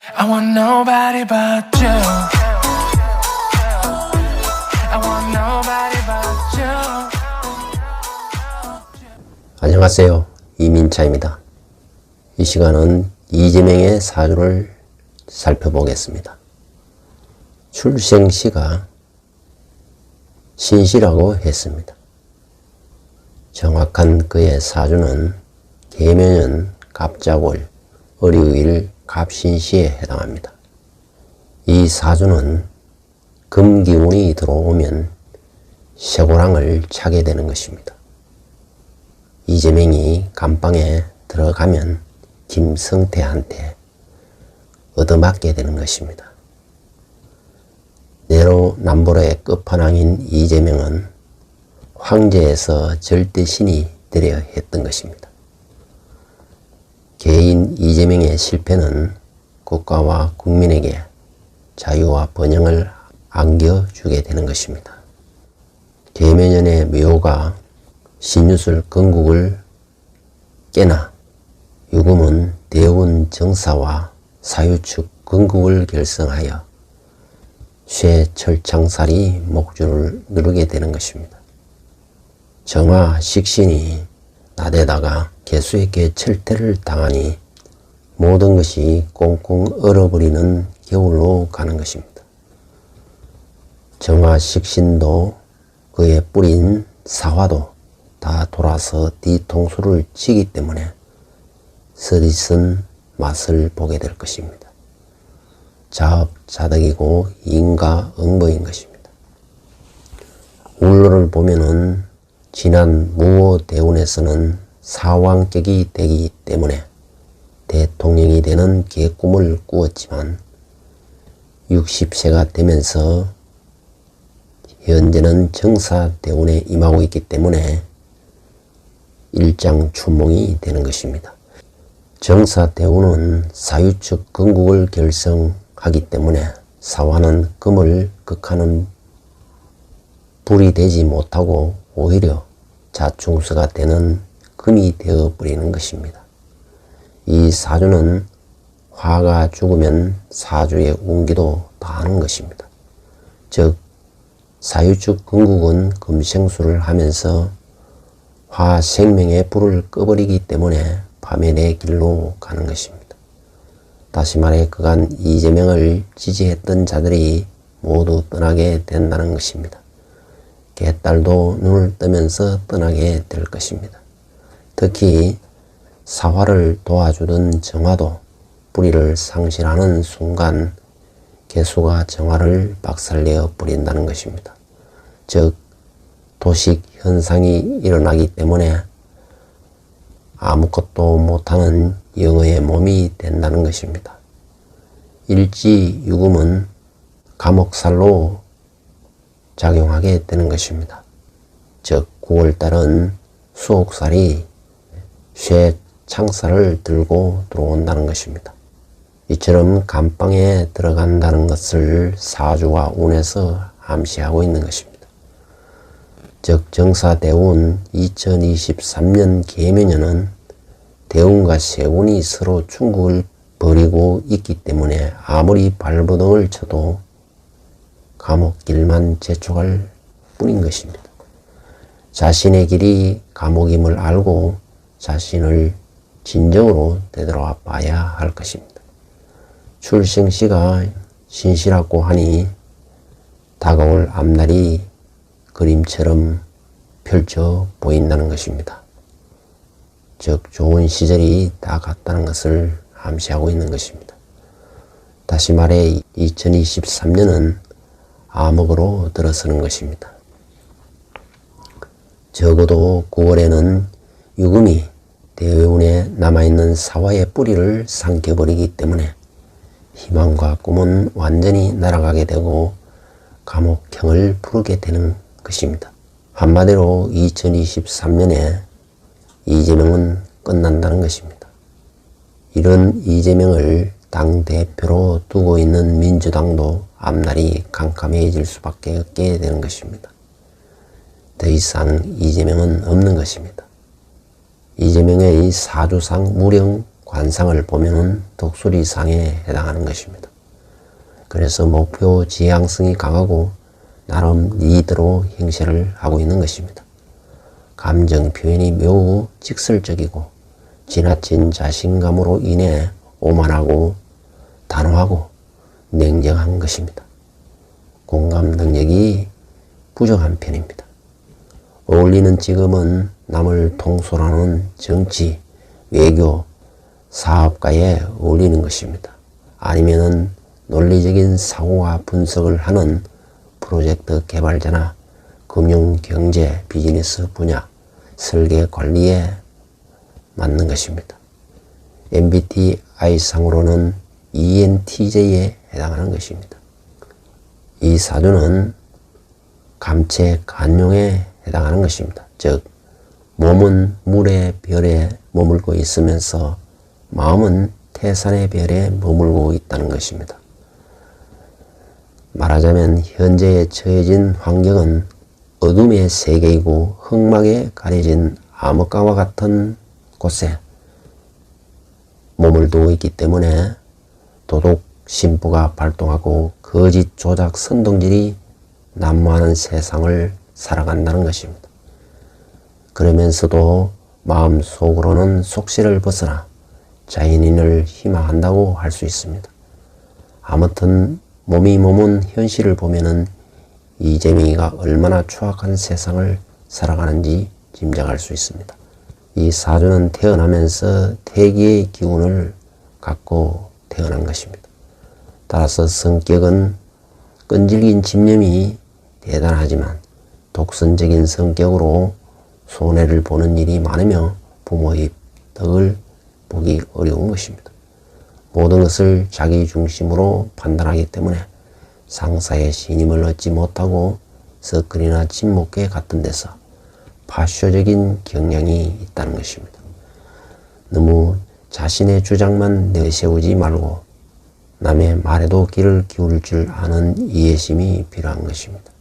I want nobody but you. I want nobody but you. 안녕하세요. 이민차입니다. 이 시간은 이재명의 사주를 살펴보겠습니다. 출생시가 신시라고 했습니다. 정확한 그의 사주는 계묘년 갑자월 을유일 갑신시에 해당합니다. 이 사주는 금기운이 들어오면 쇠고랑을 차게 되는 것입니다. 이재명이 감방에 들어가면 김성태한테 얻어맞게 되는 것입니다. 내로남불의 끝판왕인 이재명은 황제에서 절대신이 되려 했던 것입니다. 개인 이재명의 실패는 국가와 국민에게 자유와 번영을 안겨주게 되는 것입니다. 계묘년의 묘가 신유술 건국을 깨나 유금은 대운 정사와 사유축 건국을 결성하여 쇠철창살이 목줄을 누르게 되는 것입니다. 정화 식신이 나대다가 개수에게 철퇴를 당하니 모든 것이 꽁꽁 얼어버리는 겨울로 가는 것입니다. 정화 식신도 그의 뿌린 사화도 다 돌아서 뒤통수를 치기 때문에 서디슨 맛을 보게 될 것입니다. 자업자득이고 인과응보인 것입니다. 울로를 보면은 지난 무오대운에서는 사왕격이 되기 때문에 대통령이 되는 계꿈을 꾸었지만 60세가 되면서 현재는 정사대운에 임하고 있기 때문에 일장춘몽이 되는 것입니다. 정사대운은 사유축 건국을 결성하기 때문에 사화는 금을 극하는 불이 되지 못하고 오히려 자충수가 되는 금이 되어버리는 것입니다. 이 사주는 화가 죽으면 사주의 운기도 다하는 것입니다. 즉 사유축 건국은 금생수를 하면서 화 생명의 불을 꺼버리기 때문에 밤의 내 길로 가는 것입니다. 다시 말해 그간 이재명을 지지했던 자들이 모두 떠나게 된다는 것입니다. 개딸도 눈을 뜨면서 떠나게 될 것입니다. 특히 사화를 도와주던 정화도 뿌리를 상실하는 순간 개수가 정화를 박살내어 버린다는 것입니다. 즉 도식 현상이 일어나기 때문에 아무것도 못하는 영어의 몸이 된다는 것입니다. 일지유금은 감옥살로 작용하게 되는 것입니다. 즉 9월달은 수옥살이 쇠창살을 들고 들어온다는 것입니다. 이처럼 감방에 들어간다는 것을 사주와 운에서 암시하고 있는 것입니다. 즉 정사대운 2023년 계묘년은 대운과 세운이 서로 충국을 벌이고 있기 때문에 아무리 발버둥을 쳐도 감옥길만 재촉할 뿐인 것입니다. 자신의 길이 감옥임을 알고 자신을 진정으로 되돌아 봐야 할 것입니다. 출생시가 신시라고 하니 다가올 앞날이 그림처럼 펼쳐 보인다는 것입니다. 즉 좋은 시절이 다 갔다는 것을 암시하고 있는 것입니다. 다시 말해 2023년은 암흑으로 들어서는 것입니다. 적어도 9월에는 유금이 대운에 남아있는 사화의 뿌리를 삼켜버리기 때문에 희망과 꿈은 완전히 날아가게 되고 감옥형을 부르게 되는 것입니다. 한마디로 2023년에 이재명은 끝난다는 것입니다. 이런 이재명을 당대표로 두고 있는 민주당도 앞날이 캄캄해질 수밖에 없게 되는 것입니다. 더 이상 이재명은 없는 것입니다. 이재명의 사주상 무령 관상을 보면은 독수리상에 해당하는 것입니다. 그래서 목표 지향성이 강하고 나름 리더로 행세를 하고 있는 것입니다. 감정 표현이 매우 직설적이고 지나친 자신감으로 인해 오만하고 단호하고 냉정한 것입니다. 공감 능력이 부족한 편입니다. 어울리는 직업은 남을 통솔하는 정치, 외교, 사업가에 어울리는 것입니다. 아니면은 논리적인 사고와 분석을 하는 프로젝트 개발자나 금융, 경제, 비즈니스 분야, 설계 관리에 맞는 것입니다. MBTI상으로는 ENTJ에 해당하는 것입니다. 이 사주는 감채 간용에 해당하는 것입니다. 즉 몸은 물의 별에 머물고 있으면서 마음은 태산의 별에 머물고 있다는 것입니다. 말하자면 현재에 처해진 환경은 어둠의 세계이고 흑막에 가려진 암흑가와 같은 곳에 몸을 두고 있기 때문에 도덕 심보가 발동하고 거짓 조작 선동질이 난무하는 세상을 살아간다는 것입니다. 그러면서도 마음속으로는 속세를 벗어나 자연인을 희망한다고 할 수 있습니다. 아무튼 몸이 머문 현실을 보면은 이재명이가 얼마나 추악한 세상을 살아가는지 짐작할 수 있습니다. 이 사주는 태어나면서 태기의 기운을 갖고 태어난 것입니다. 따라서 성격은 끈질긴 집념이 대단하지만 독선적인 성격으로 손해를 보는 일이 많으며 부모의 덕을 보기 어려운 것입니다. 모든 것을 자기 중심으로 판단하기 때문에 상사의 신임을 얻지 못하고 서클이나 친목계 같은 데서 파쇼적인 경향이 있다는 것입니다. 너무 자신의 주장만 내세우지 말고 남의 말에도 귀를 기울일 줄 아는 이해심이 필요한 것입니다.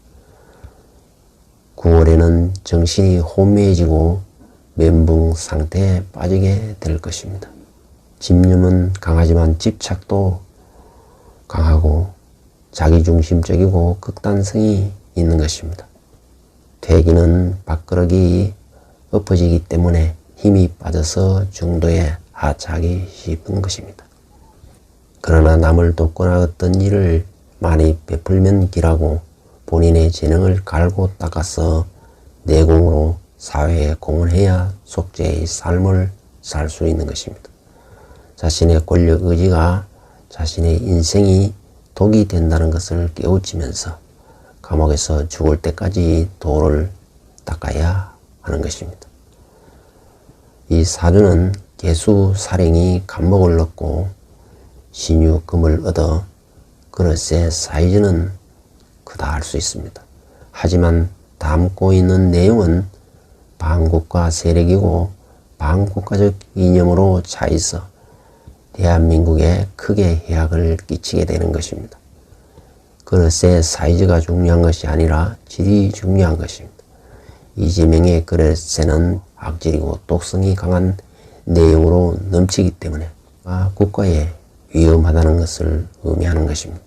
9월에는 정신이 혼미해지고 멘붕 상태에 빠지게 될 것입니다. 집념은 강하지만 집착도 강하고 자기중심적이고 극단성이 있는 것입니다. 퇴기는 밥그릇이 엎어지기 때문에 힘이 빠져서 중도에 하차하기 쉽은 것입니다. 그러나 남을 돕거나 어떤 일을 많이 베풀면 길하고 본인의 재능을 갈고 닦아서 내공으로 사회에 공헌해야 속죄의 삶을 살 수 있는 것입니다. 자신의 권력 의지가 자신의 인생이 독이 된다는 것을 깨우치면서 감옥에서 죽을 때까지 도를 닦아야 하는 것입니다. 이 사주는 개수 사령이 간목을 얻고 신유 금을 얻어 그릇의 사이즈는 크다 할 수 있습니다. 하지만 담고 있는 내용은 반국가 세력이고 반국가적 이념으로 차 있어 대한민국에 크게 해악을 끼치게 되는 것입니다. 그릇의 사이즈가 중요한 것이 아니라 질이 중요한 것입니다. 이재명의 그릇에는 악질이고 독성이 강한 내용으로 넘치기 때문에 국가에 위험하다는 것을 의미하는 것입니다.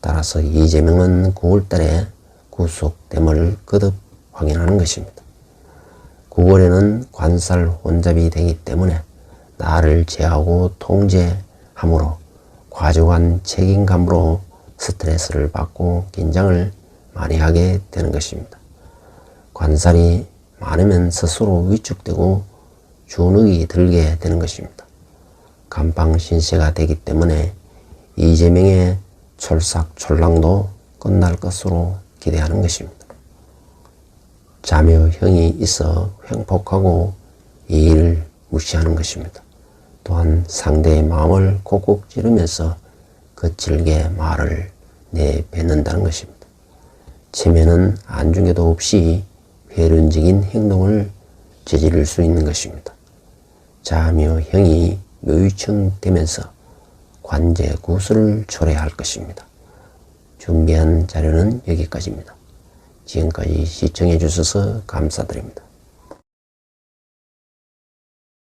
따라서 이재명은 9월달에 구속됨을 거듭 확인하는 것입니다. 9월에는 관살 혼잡이 되기 때문에 나를 제하고 통제함으로 과중한 책임감으로 스트레스를 받고 긴장을 많이 하게 되는 것입니다. 관살이 많으면 스스로 위축되고 주눅이 들게 되는 것입니다. 간방신세가 되기 때문에 이재명의 촐싹촐랑도 끝날 것으로 기대하는 것입니다. 자묘형이 있어 횡폭하고 이의를 무시하는 것입니다. 또한 상대의 마음을 콕콕 찌르면서 거칠게 말을 내뱉는다는 것입니다. 체면은 안중에도 없이 회륜적인 행동을 저지를 수 있는 것입니다. 자묘형이 묘유청되면서 관제 구술을 초래할 것입니다. 준비한 자료는 여기까지입니다. 지금까지 시청해 주셔서 감사드립니다.